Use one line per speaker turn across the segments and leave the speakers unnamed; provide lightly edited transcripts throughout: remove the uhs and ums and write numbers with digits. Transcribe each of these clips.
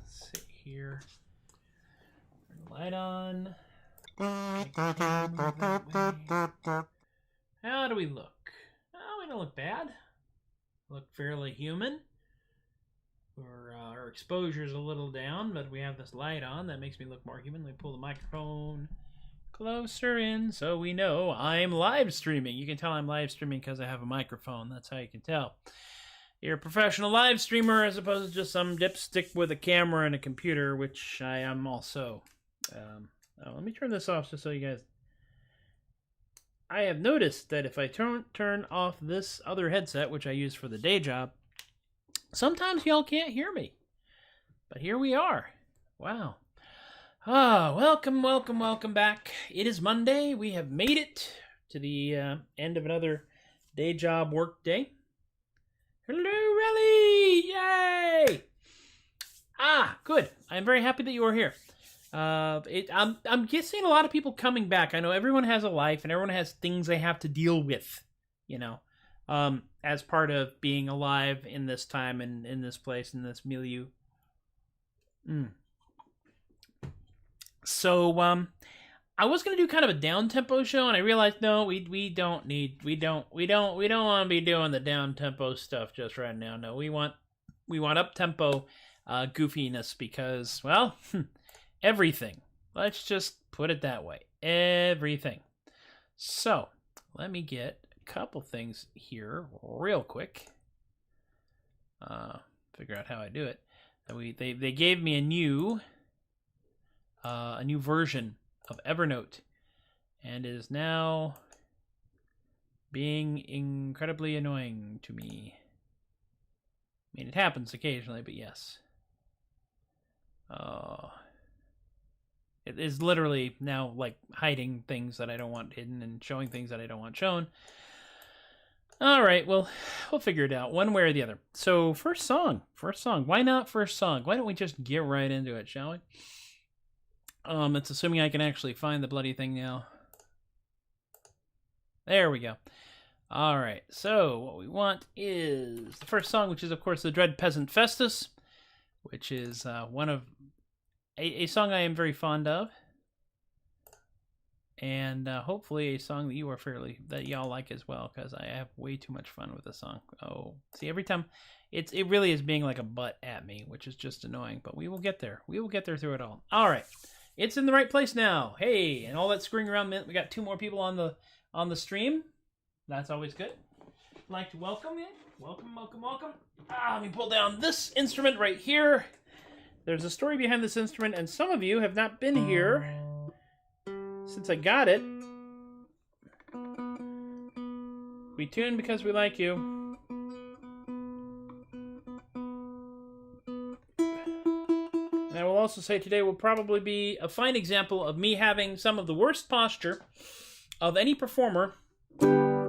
Sit here. Turn the light on. How do we look? Oh, we don't look bad. Look fairly human. Our exposure's a little down, but we have this light on. That makes me look more human. Let me pull the microphone closer in so we know I'm live streaming. You can tell I'm live streaming because I have a microphone. That's how you can tell. You're a professional live streamer as opposed to just some dipstick with a camera and a computer, which I am also. Let me turn this off just so you guys... I have noticed that if I turn off this other headset, which I use for the day job, sometimes y'all can't hear me. But here we are. Wow. Welcome back. It is Monday. We have made it to the end of another day job work day. Hello, Relly! Yay! Good. I'm very happy that you are here. I'm guessing a lot of people coming back. I know everyone has a life and everyone has things they have to deal with, you know, as part of being alive in this time and in this place, in this milieu. So, I was going to do kind of a down-tempo show, and I realized, no, we don't want to be doing the down-tempo stuff just right now. No, we want up-tempo goofiness because, well, everything. Let's just put it that way. Everything. So, let me get a couple things here real quick. Figure out how I do it. They gave me a new version of Evernote, and it is now being incredibly annoying to me. I mean, it happens occasionally, but yes. It is literally now like hiding things that I don't want hidden and showing things that I don't want shown. All right, well, we'll figure it out one way or the other. So first song. Why not first song? Why don't we just get right into it, shall we? It's assuming I can actually find the bloody thing now. There we go. All right, so what we want is the first song, which is, of course, the Dread Peasant Festus, which is one of a song I am very fond of, and hopefully a song that y'all like as well, because I have way too much fun with this song. Oh, see, every time it really is being like a butt at me, which is just annoying, but we will get there. We will get there through it all. All right. It's in the right place now. Hey, and all that screwing around meant we got 2 more people on the stream. That's always good. I'd like to welcome you. Welcome. Let me pull down this instrument right here. There's a story behind this instrument, and some of you have not been here since I got it. We tune because we like you. And I will also say today will probably be a fine example of me having some of the worst posture of any performer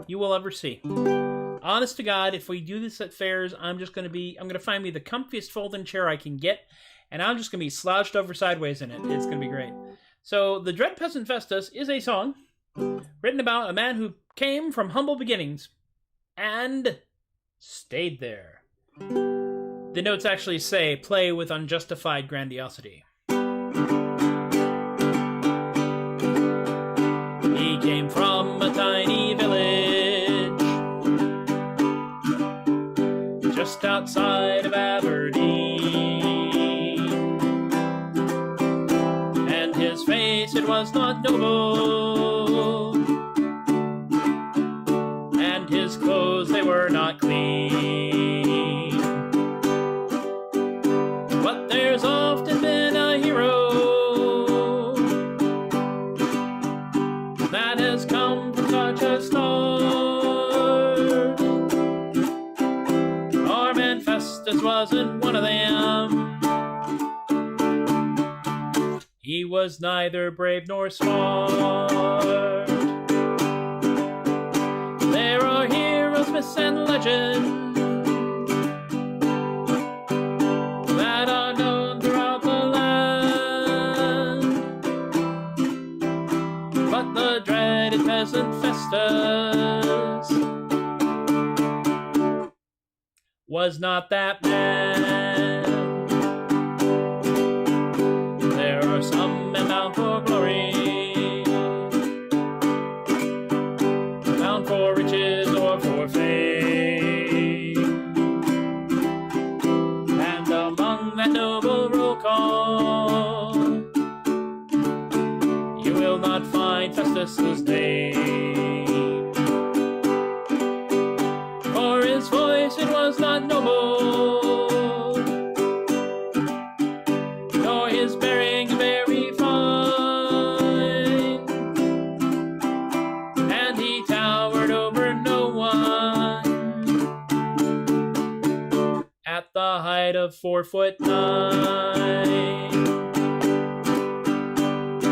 you will ever see. Honest to God, if we do this at fairs, I'm going to find me the comfiest folding chair I can get, and I'm just going to be slouched over sideways in it. It's going to be great. So, The Dread Peasant Festus is a song written about a man who came from humble beginnings and stayed there. The notes actually say, play with unjustified grandiosity. He came from a tiny village just outside of Aberdeen, and his face, it was not noble, and his clothes, they were not clean. But there's often been a hero that has come from such a start. Our man Festus wasn't one of them. was neither brave nor smart. There are heroes, myths, and legends that are known throughout the land, but the dreaded peasant Festus was not that man. There are some men bound for glory, bound for riches or for fame, and among that noble roll call you will not find Festus's name, for his voice it was not noble, nor his bearing very fine, and he towered over no one at the height of 4'9".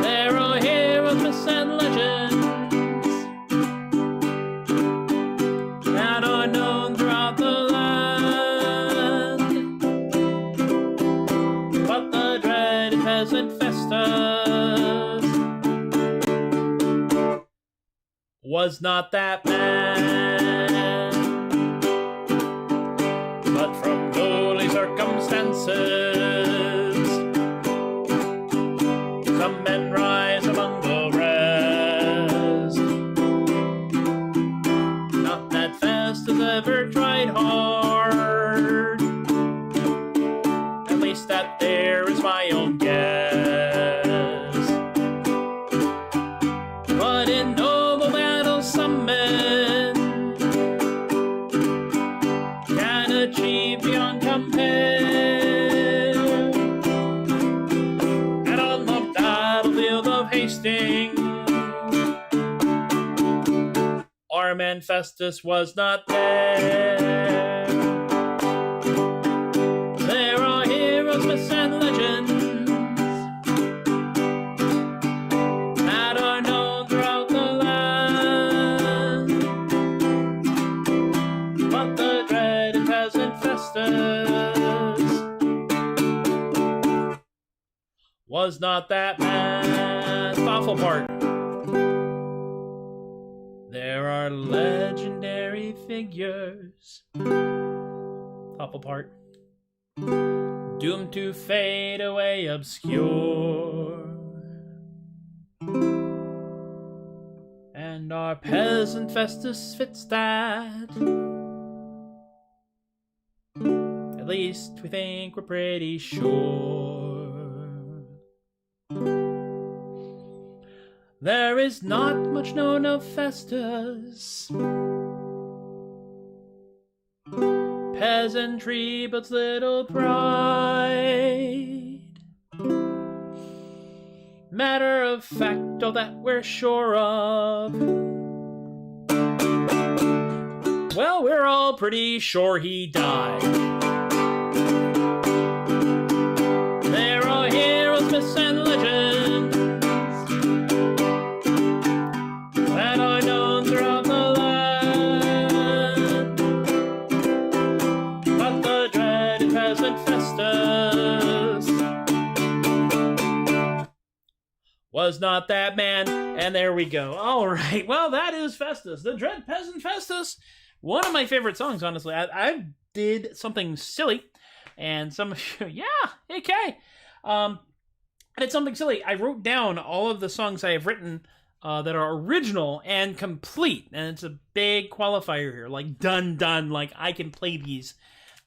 There are heroes, myths, and legends that are known throughout the land, but the dreaded peasant Festus was not that man. But from lowly circumstances some men rise among the rest. Not that Festus ever tried hard, at least that there is my own guess. But in noble battles some men can achieve beyond compare. And on the battlefield of Hastings, our man Festus was not there. There are heroes, myths, and legends that are known throughout the land, but the dreaded peasant Festus was not that man. Thoughtful part. There are legendary figures. Thoughtful part. Doomed to fade away obscure. And our peasant Festus fits that. At least we think we're pretty sure. There is not much known of Festus. Peasantry but's little pride. Matter of fact, all that we're sure of. Well, we're all pretty sure he died. There are heroes, myths, and legends that are known throughout the land, but the dreaded peasant Festus was not that man. And there we go. All right. Well, that is Festus, the dread peasant Festus. One of my favorite songs, honestly. I did something silly, and some of you, yeah, okay. I did something silly. I wrote down all of the songs I have written that are original and complete, and it's a big qualifier here, like done, like I can play these,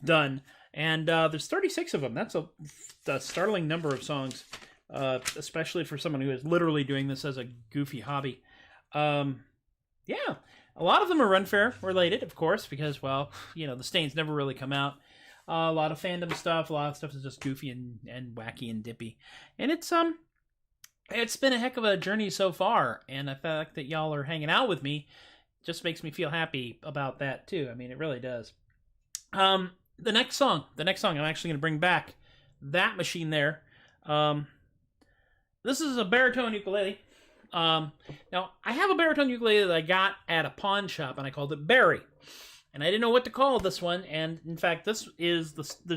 done. And there's 36 of them. That's a startling number of songs, especially for someone who is literally doing this as a goofy hobby. Yeah, a lot of them are Runfair related, of course, because, well, you know, the Stains never really come out. A lot of fandom stuff, a lot of stuff is just goofy and wacky and dippy. And it's been a heck of a journey so far, and the fact that y'all are hanging out with me just makes me feel happy about that too. I mean, it really does. The next song I'm actually going to bring back that machine there. The this is a baritone ukulele. Now, I have a baritone ukulele that I got at a pawn shop, and I called it Barry. And I didn't know what to call this one, and in fact, there's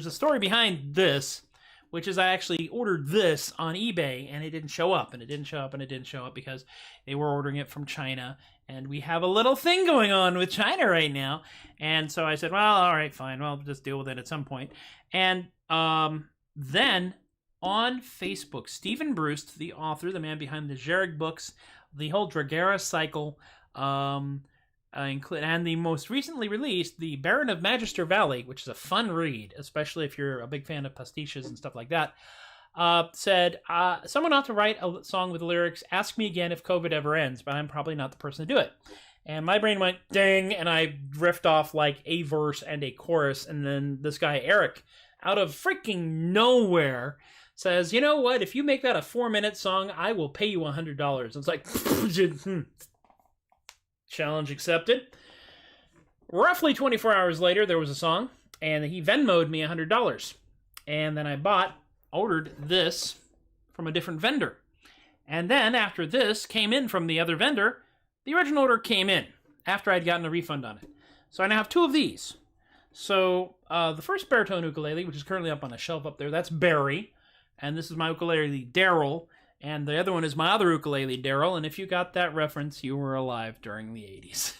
a story behind this, which is I actually ordered this on eBay, and it didn't show up, and it didn't show up, and it didn't show up because they were ordering it from China, and we have a little thing going on with China right now. And so I said, well, all right, fine, well, I'll just deal with it at some point. And then on Facebook, Stephen Bruce, the author, the man behind the Jerrig books, the whole Dragera cycle, and the most recently released, the Barrand of Magister Valley, which is a fun read, especially if you're a big fan of pastiches and stuff like that, said, someone ought to write a song with the lyrics, "Ask me again if COVID ever ends, but I'm probably not the person to do it." And my brain went, ding, and I riffed off like a verse and a chorus, and then this guy, Eric, out of freaking nowhere, says, you know what, if you make that a 4-minute song, I will pay you $100. It's like, challenge accepted. Roughly 24 hours later, there was a song, and he Venmo'd me $100. And then I ordered this from a different vendor. And then, after this came in from the other vendor, the original order came in after I'd gotten a refund on it. So I now have 2 of these. So the first baritone ukulele, which is currently up on a shelf up there, that's Barry. And this is my ukulele, Daryl. And the other one is my other ukulele, Daryl. And if you got that reference, you were alive during the 80s.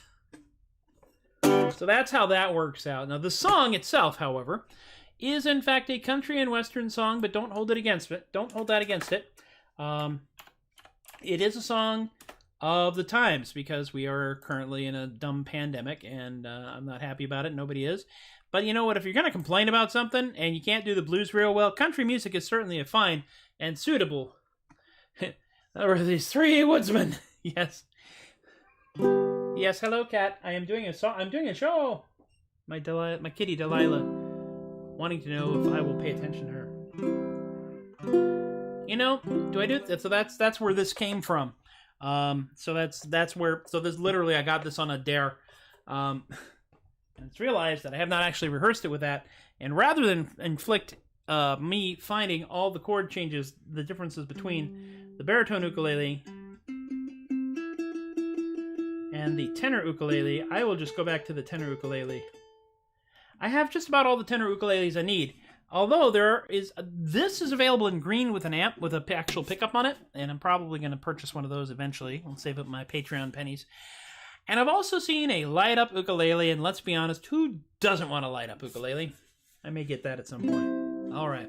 So that's how that works out. Now, the song itself, however, is in fact a country and western song, but don't hold it against it. Don't hold that against it. It is a song of the times because we are currently in a dumb pandemic, and I'm not happy about it. Nobody is. But you know what? If you're going to complain about something and you can't do the blues real well, country music is certainly a fine and suitable. There were these 3 woodsmen. Yes. Yes, hello, cat. I am doing a song. I'm doing a show. My kitty Delilah, wanting to know if I will pay attention to her. You know, do I do it? So that's where this came from. So that's where. So this literally, I got this on a dare. And it's realized that I have not actually rehearsed it with that. And rather than inflict me finding all the chord changes, the differences between the baritone ukulele and the tenor ukulele, I will just go back to the tenor ukulele. I have just about all the tenor ukuleles I need. Although this is available in green with an amp with an actual pickup on it, and I'm probably going to purchase one of those eventually. I'll save up my Patreon pennies. And I've also seen a light-up ukulele, and let's be honest, who doesn't want a light-up ukulele? I may get that at some point. All right.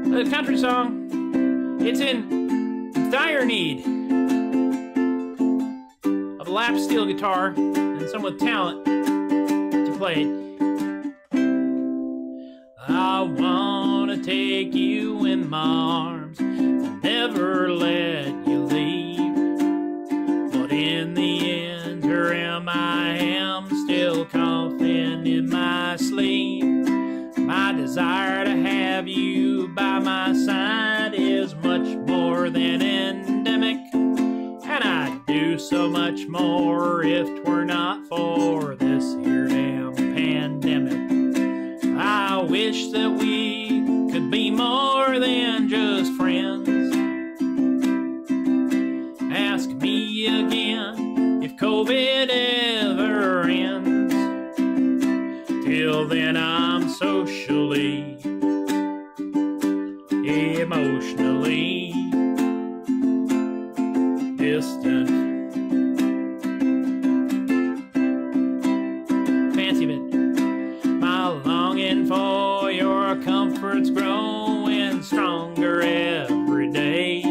The country song, it's in dire need of a lap steel guitar and someone with talent to play it. I wanna take you in my arms and never let you leave, but in the interim I am still coughing in my sleep. My desire to have you by my side is much more than endemic, and I'd do so much more if 'twere not for this here damn pandemic. I wish that we could be more than just friends. Ask me again if COVID ever ends. Till then I'm socially, emotionally distant. Fancy bit. My longing for your comfort's growing stronger every day.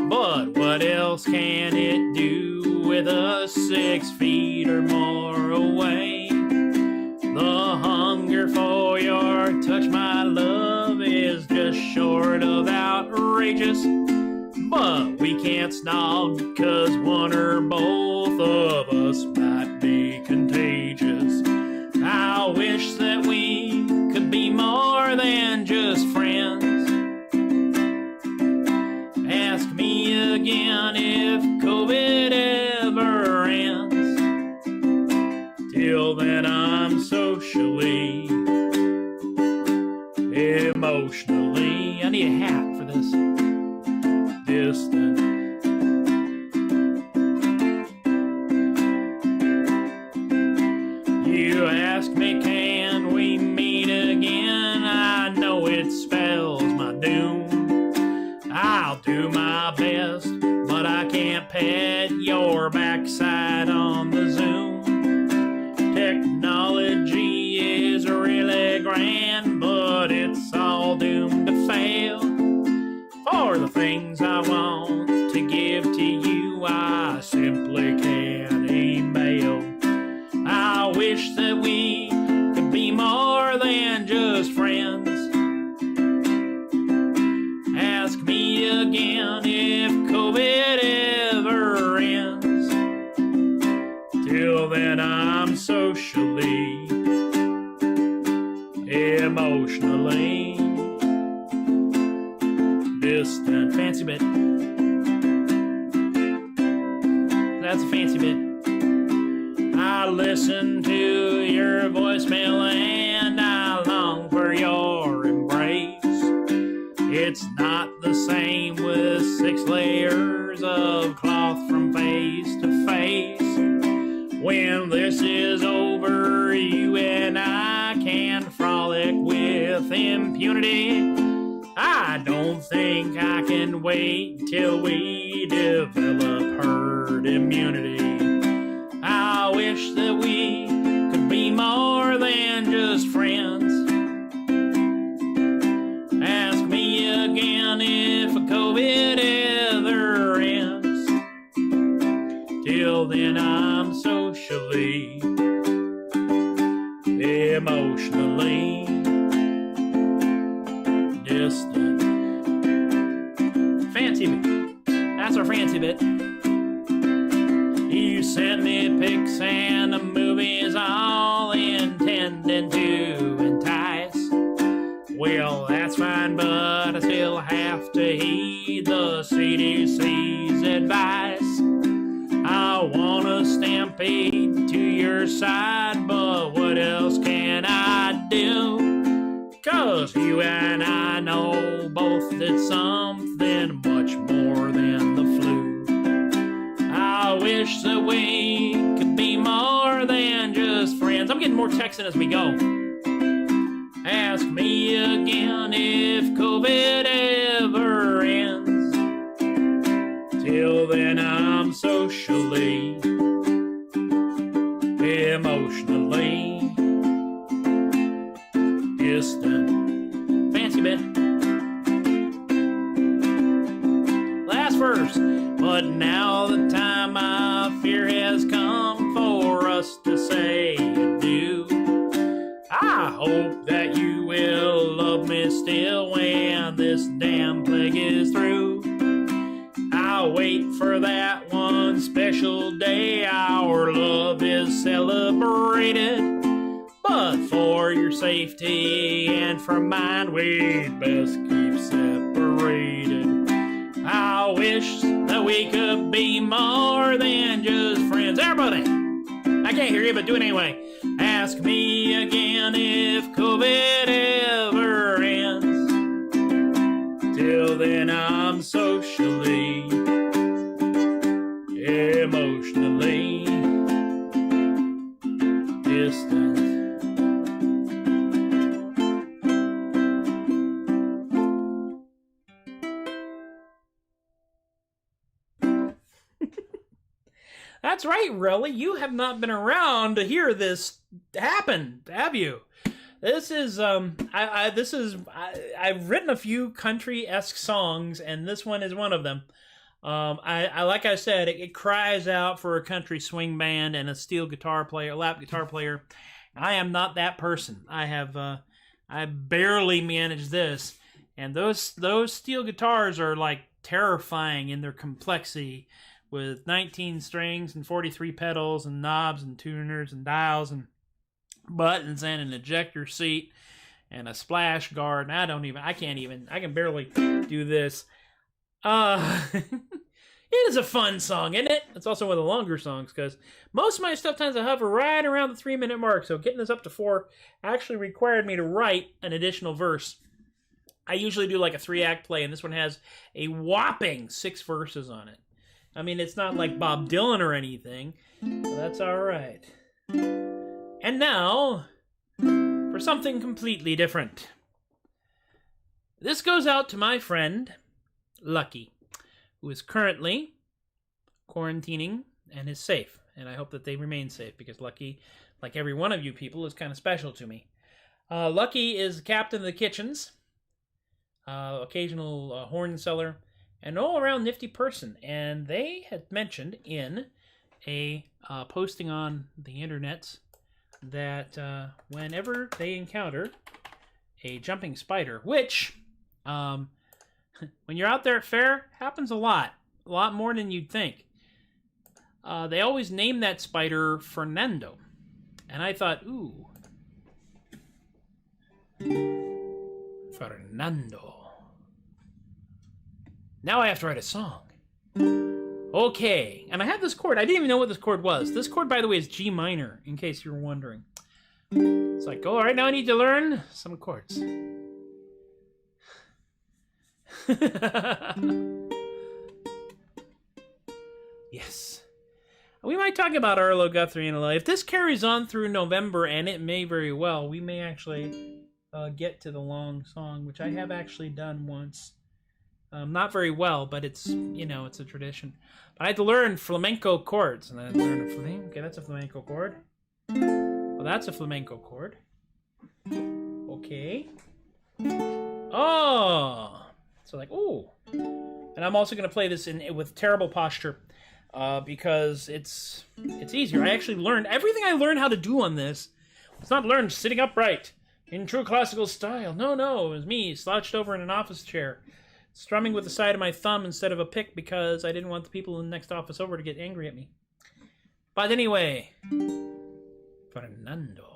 But what else can it do with us 6 feet or more away? The hunger for your touch, my love, is just short of outrageous. But we can't snog, 'cause one or both of us might be contagious. I wish that we could be more than just friends. Ask emotionally. I need a hat for this. Distant. You ask me, can we meet again? I know it spells my doom. I'll do my best, but I can't pet your backside on the Zoom. Technology is really grand, but it's all doomed to fail. For the things I want to give to you, I simply can't email. I wish that we could be more than just friends. Ask me again if COVID ever ends. Till then I'm socially, emotionally distant. Fancy bit. That's a fancy bit. I listen to your voicemail and I long for your embrace. It's not the same with 6 layers of cloth from face to face. When this is over, you and I can frolic with impunity. I don't think I can wait till we develop herd immunity. I wish that we could be more than just friends. Ask me again if COVID ever ends. Till then I'm socially, emotionally distant. Fancy bit. That's our fancy bit. You sent me pics and the movies all intending to entice. Well, that's fine, but I still have to heed the CDC's advice. I wanna stampede to your side, but what else can I do? 'Cause you and I know both that something much more than the flu. I wish that we could be more than just friends. I'm getting more texting as we go. Ask me again if COVID ever ends. Till then I'm socially, emotionally distant. Fancy bit. Last verse. But now the time I fear has come for us to say adieu. I hope that you will love me still when this damn plague is through. I'll wait for that one special day our love is celebrated. But for your safety and for mine, we'd best keep separated. I wish that we could be more than just friends. Everybody! I can't hear you, but do it anyway. Ask me again if COVID ever ends. Till then I'm socially, emotionally distant. That's right, Relly. You have not been around to hear this happen, have you? This is I've written a few country-esque songs, and this one is one of them. I like I said, it cries out for a country swing band and a steel guitar player, lap guitar player. I am not that person. I barely manage this, and those steel guitars are like terrifying in their complexity, with 19 strings and 43 pedals and knobs and tuners and dials and buttons and an ejector seat and a splash guard. And I can barely do this. It is a fun song, isn't it? It's also one of the longer songs because most of my stuff tends to hover right around the 3-minute mark. So getting this up to 4 actually required me to write an additional verse. I usually do like a 3-act play, and this one has a whopping 6 verses on it. I mean, it's not like Bob Dylan or anything, but that's all right. And now, for something completely different. This goes out to my friend, Lucky, who is currently quarantining and is safe. And I hope that they remain safe, because Lucky, like every one of you people, is kind of special to me. Lucky is captain of the kitchens, occasional horn seller, an all-around nifty person. And they had mentioned in a posting on the internets that whenever they encounter a jumping spider, which, when you're out there at fair, happens a lot more than you'd think. They always name that spider Fernando. And I thought, ooh, Fernando. Now I have to write a song. Okay, and I have this chord. I didn't even know what this chord was. This chord, by the way, is G minor, in case you were wondering. It's like, all right, now I need to learn some chords. Yes. We might talk about Arlo Guthrie in a little. If this carries on through November, and it may very well, we may actually get to the long song, which I have actually done once. Not very well, but it's, you know, it's a tradition. But I had to learn flamenco chords, and I had to learn a flamenco. Okay, that's a flamenco chord. Well, that's a flamenco chord. Okay. Oh! So like, ooh. And I'm also going to play this with terrible posture, because it's easier. I actually learned everything I learned how to do on this. It's not learned sitting upright in true classical style. No, it was me slouched over in an office chair, strumming with the side of my thumb instead of a pick, because I didn't want the people in the next office over to get angry at me. But anyway, Fernando.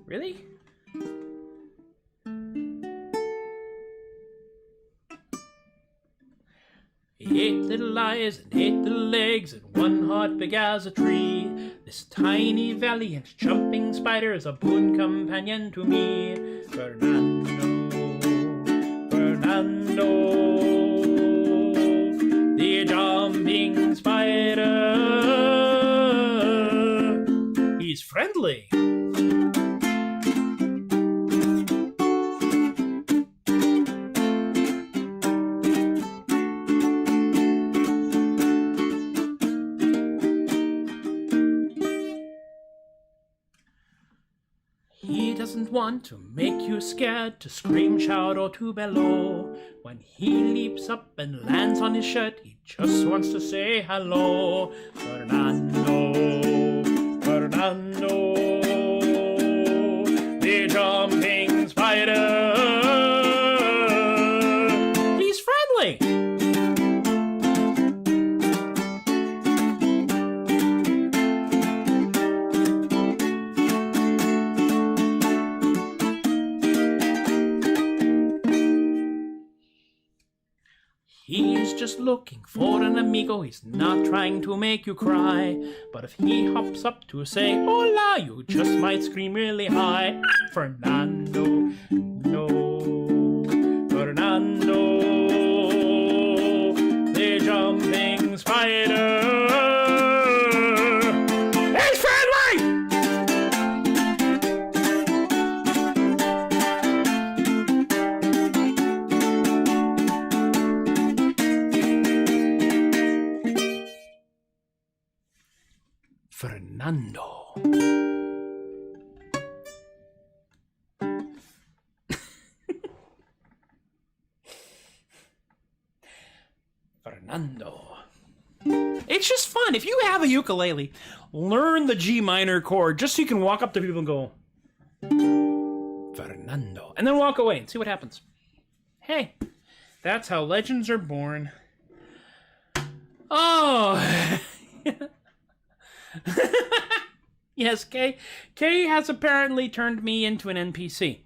Really? Eight little eyes and 8 little legs and 1 heart big as a tree. This tiny valiant jumping spider is a boon companion to me. Fernando, the jumping spider. He's friendly. He doesn't want to make you scared, to scream, shout, or to bellow. When he leaps up and lands on his shirt, he just wants to say hello. Fernando, the jumping spider. He's friendly. He's just looking for an amigo. He's not trying to make you cry. But if he hops up to say hola, you just might scream really high. Fernando, no, Fernando, the jumping spider. He's friendly! Fernando. Fernando. It's just fun. If you have a ukulele, learn the G minor chord just so you can walk up to people and go, Fernando. And then walk away and see what happens. Hey, that's how legends are born. Oh. Yes, Kay has apparently turned me into an NPC,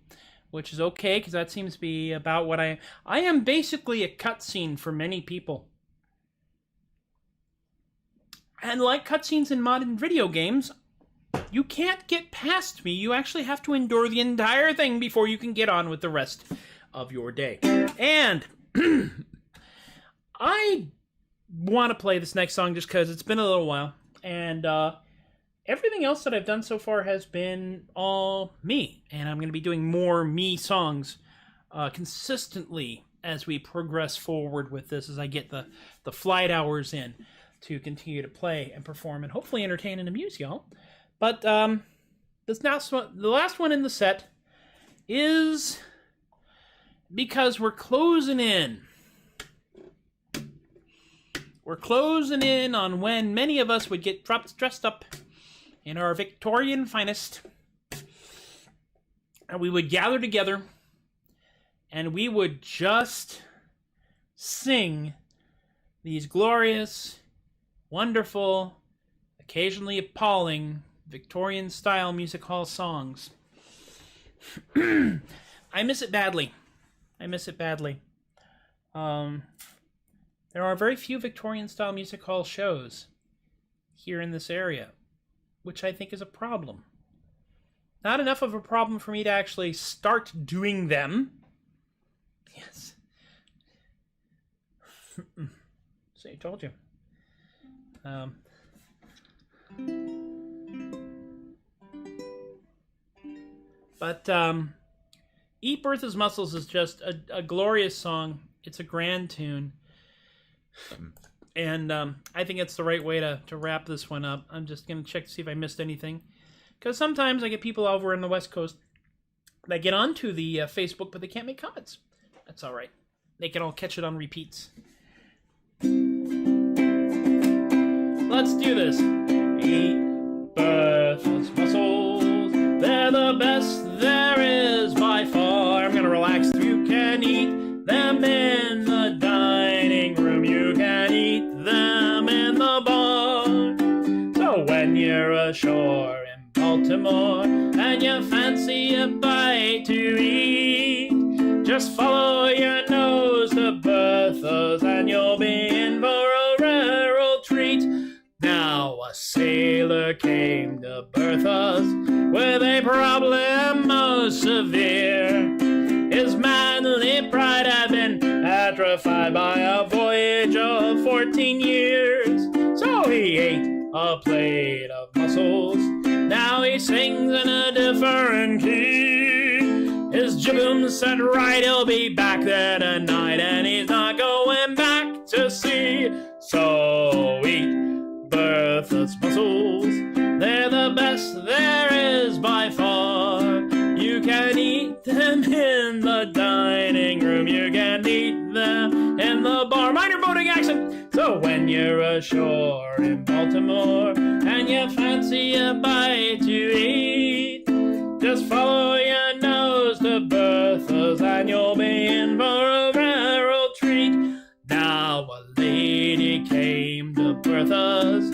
which is okay, because that seems to be about what I am basically a cutscene for many people. And like cutscenes in modern video games, you can't get past me. You actually have to endure the entire thing before you can get on with the rest of your day. And I want to play this next song just because it's been a little while. And everything else that I've done so far has been all me. And I'm going to be doing more me songs consistently as we progress forward with this, as I get the flight hours in to continue to play and perform and hopefully entertain and amuse y'all. But this last one, the last one in the set, is because we're closing in. We're closing in on when many of us would get dressed up in our Victorian finest, and we would gather together, and we would just sing these glorious, wonderful, occasionally appalling Victorian-style music hall songs. I miss it badly. There are very few Victorian-style music hall shows here in this area, which I think is a problem. Not enough of a problem for me to actually start doing them. Yes. So I told you. But Eat Bertha's Muscles is just a glorious song. It's a grand tune. And I think it's the right way to wrap this one up. I'm just going to check to see if I missed anything. Because sometimes I get people over in the West Coast that get onto the Facebook, but they can't make comments. That's all right. They can all catch it on repeats. Let's do this. Eat Bertha's Muscles. They're the best there is by far. I'm going to relax. You can eat them in the dining room. You can eat them in the bar. So when you're ashore in Baltimore and you fancy a bite to eat, just follow your nose to Bertha's and you'll be in for a rare old treat. Now a sailor came to Bertha's with a problem most severe. His manly pride had been atrophied by a voyage of 14 years. So he ate a plate of mussels. Now he sings in a different key. His jibboom set right, he'll be back there tonight, and he's not going back to sea. So eat Bertha's Muscles. They're the best there is by far. You can eat them in the dining room. You can eat them in the bar. Mind your boating accent. So when you're ashore in Baltimore and you fancy a bite to eat, just follow your nose to Bertha's and you'll be in for a rare old treat. Now a lady came to Bertha's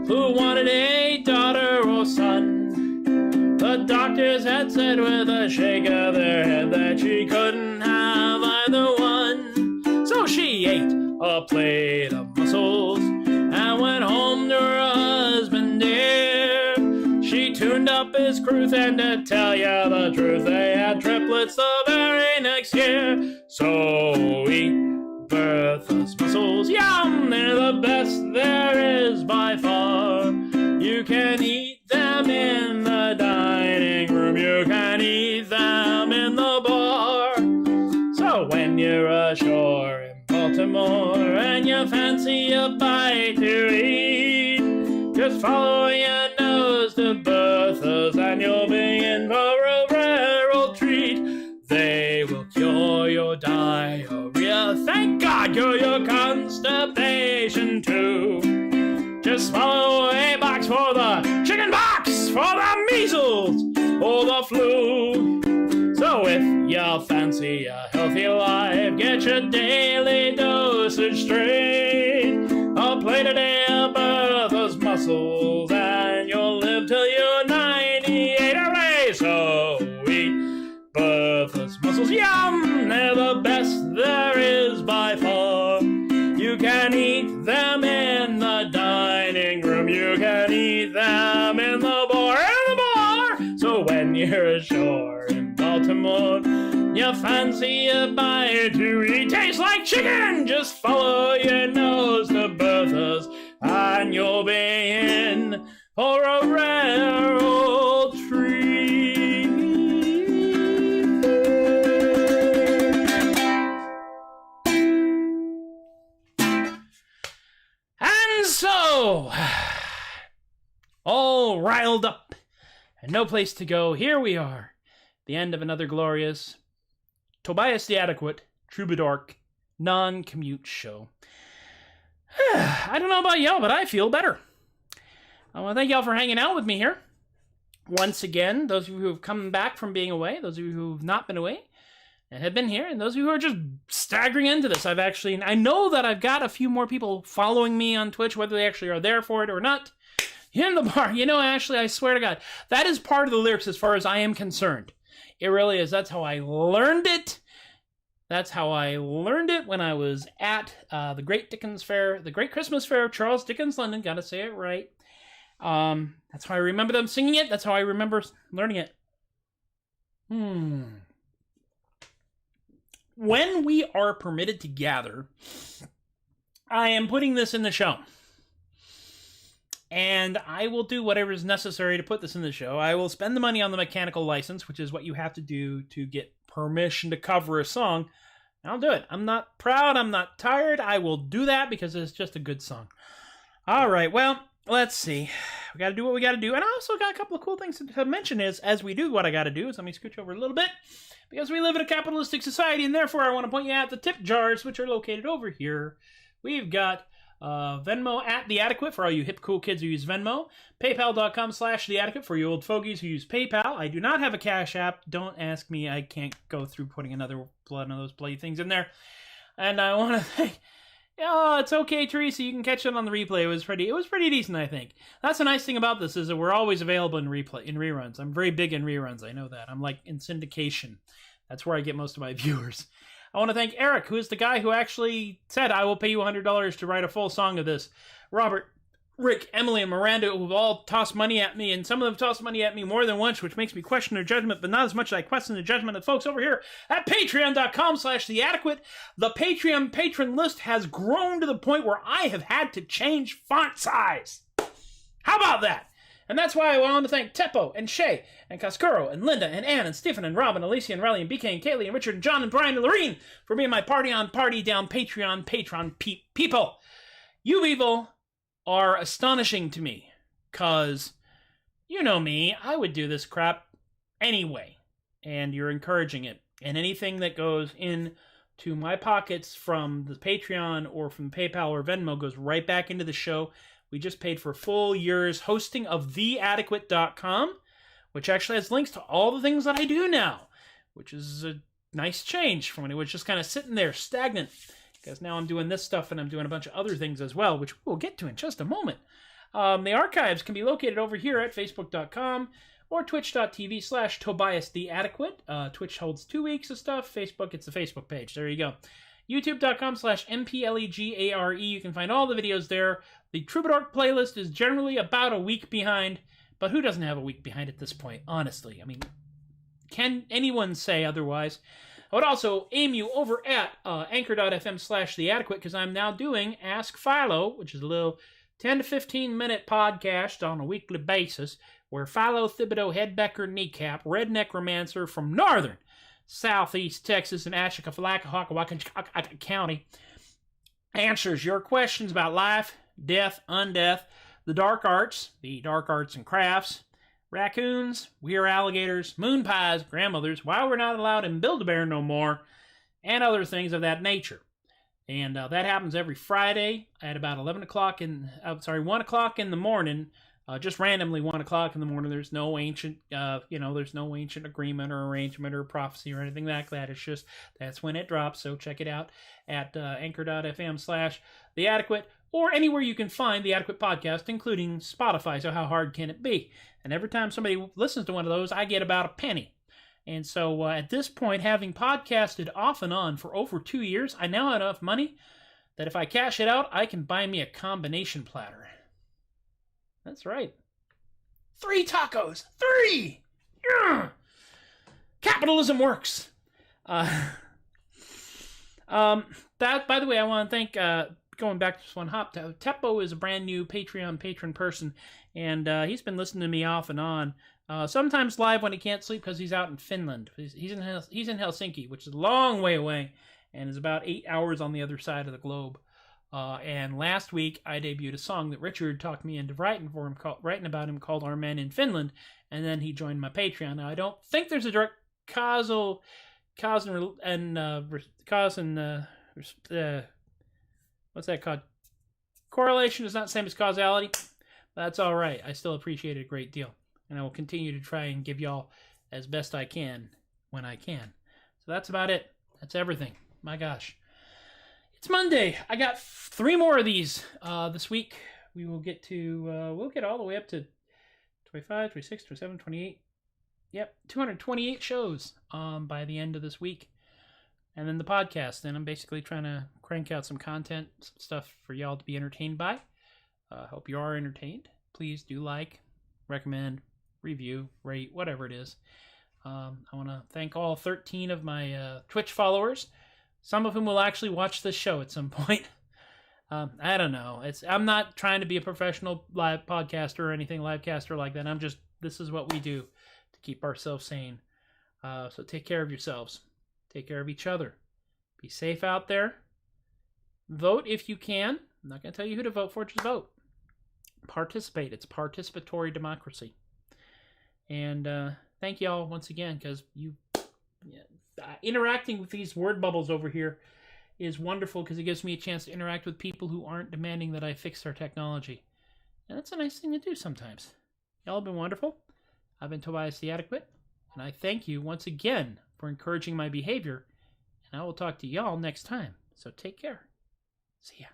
who wanted a daughter or son. The doctors had said with a shake of their head that she couldn't have either one. So she ate a plate of mussels and went home to her husband dear. She tuned up his cruise, and to tell you the truth, they had triplets the very next year. So eat Bertha's Muscles. Yum! They're the best there is by far. You can eat them in the dining room. You can eat them in the bar. So when you're ashore in Baltimore and you fancy a bite to eat, just follow your nose to Bertha's and you'll be in for a rare old treat. They will cure your diarrhea. Thank God, cure your constipation too. Just swallow a box for the chicken pox, for the measles, or the flu. So if you fancy a healthy life, get your daily dosage straight. A plate a day of Bertha's Muscles and You can eat them in the dining room. You can eat them in the bar. So when you're ashore in Baltimore, you fancy a bite to eat. Tastes like chicken. Just follow your nose to BERTHA'S, and you'll be in for a rare old treat. And so, all riled up and no place to go, here we are, the end of another glorious Tobias the Adequate, Troubadork, Non-Commute Show. I don't know about y'all, but I feel better. I want to thank y'all for hanging out with me here. Once again, those of you who have come back from being away, those of you who have not been away and have been here, and those of you who are just staggering into this. I know that I've got a few more people following me on Twitch, whether they actually are there for it or not. In the bar, Ashley, I swear to God, that is part of the lyrics as far as I am concerned. It really is. That's how I learned it. That's how I learned it when I was at the Great Dickens Fair, the Great Christmas Fair of Charles Dickens, London. Gotta say it right. That's how I remember them singing it. That's how I remember learning it. When we are permitted to gather, I am putting this in the show. And I will do whatever is necessary to put this in the show. I will spend the money on the mechanical license, which is what you have to do to get permission to cover a song. And I'll do it. I'm not proud. I'm not tired. I will do that because it's just a good song. All right. Well, let's see. We got to do what we got to do. And I also got a couple of cool things to mention as we do what I got to do. Let me scooch over a little bit. Because we live in a capitalistic society, and therefore I want to point you at the tip jars, which are located over here. We've got Venmo at The Adequate for all you hip cool kids who use Venmo. PayPal.com/The Adequate for you old fogies who use PayPal. I do not have a Cash App. Don't ask me. I can't go through putting another one of those bloody things in there. And I want to thank... Oh, it's okay, Teresa. You can catch it on the replay. It was pretty decent, I think. That's the nice thing about this is that we're always available in reruns. I'm very big in reruns. I know that. I'm like in syndication. That's where I get most of my viewers. I want to thank Eric, who is the guy who actually said, I will pay you $100 to write a full song of this. Robert, Rick, Emily, and Miranda, who have all tossed money at me, and some of them tossed money at me more than once, which makes me question their judgment, but not as much as I question the judgment of folks over here at patreon.com/theadequate. The Patreon patron list has grown to the point where I have had to change font size. How about that? And that's why I want to thank Teppo and Shay and Cascuro and Linda and Ann and Stephen and Robin, Alicia and Riley and BK and Kaylee and Richard and John and Brian and Lorene for being my party on party down Patreon people. You people are astonishing to me, cause you know me, I would do this crap anyway, and you're encouraging it. And anything that goes into my pockets from the Patreon or from PayPal or Venmo goes right back into the show. We just paid for a full year's hosting of theadequate.com, which actually has links to all the things that I do now, which is a nice change from when it was just kind of sitting there stagnant. Because now I'm doing this stuff and I'm doing a bunch of other things as well, which we'll get to in just a moment. The archives can be located over here at facebook.com or twitch.tv/TobiasTheAdequate. Twitch holds 2 weeks of stuff. Facebook, it's the Facebook page. There you go. youtube.com/MPLEGARE. You can find all the videos there. The Troubadork playlist is generally about a week behind, but who doesn't have a week behind at this point, honestly? I mean, can anyone say otherwise? I would also aim you over at anchor.fm/theadequate because I'm now doing Ask Philo, which is a little 10 to 15 minute podcast on a weekly basis where Philo Thibodeau Headbecker Kneecap, Rednecromancer from northern Southeast Texas and Atchafalaka County answers your questions about life, death, undeath, the dark arts and crafts, raccoons, we're alligators, moon pies, grandmothers, why we're not allowed in Build-A-Bear no more, and other things of that nature. And that happens every Friday at about 1 o'clock in the morning. Just randomly 1 o'clock in the morning. There's no ancient, there's no ancient agreement or arrangement or prophecy or anything like that. It's just, that's when it drops. So check it out at anchor.fm/theadequate or anywhere you can find the Adequate Podcast, including Spotify. So how hard can it be? And every time somebody listens to one of those, I get about a penny. And so at this point, having podcasted off and on for over 2 years, I now have enough money that if I cash it out, I can buy me a combination platter. That's right. 3 tacos. 3! Yeah! Capitalism works. That, by the way, I want to thank, going back to this one, Uptempo is a brand new Patreon patron person, and he's been listening to me off and on. Sometimes live when he can't sleep because he's out in Finland. He's in Helsinki, which is a long way away, and is about 8 hours on the other side of the globe. And last week, I debuted a song that Richard talked me into writing about him called Our Men in Finland, and then he joined my Patreon. Now, I don't think there's a direct cause and what's that called? Correlation is not the same as causality. But that's all right. I still appreciate it a great deal. And I will continue to try and give y'all as best I can when I can. So that's about it. That's everything. My gosh. It's Monday. I got 3 more of these this week. We will get to, we'll get all the way up to 25, 26, 27, 28. Yep, 228 shows by the end of this week. And then the podcast. And I'm basically trying to crank out some content, some stuff for y'all to be entertained by. Hope you are entertained. Please do like, recommend, review, rate, whatever it is. I want to thank all 13 of my Twitch followers, some of whom will actually watch this show at some point. I don't know. I'm not trying to be a professional live podcaster or anything, livecaster like that. This is what we do to keep ourselves sane. So take care of yourselves. Take care of each other. Be safe out there. Vote if you can. I'm not going to tell you who to vote for, just vote. Participate. It's participatory democracy. And thank you all once again, because interacting with these word bubbles over here is wonderful, because it gives me a chance to interact with people who aren't demanding that I fix their technology. And that's a nice thing to do sometimes. Y'all have been wonderful. I've been Tobias the Adequate, and I thank you once again for encouraging my behavior, and I will talk to y'all next time. So take care. See ya.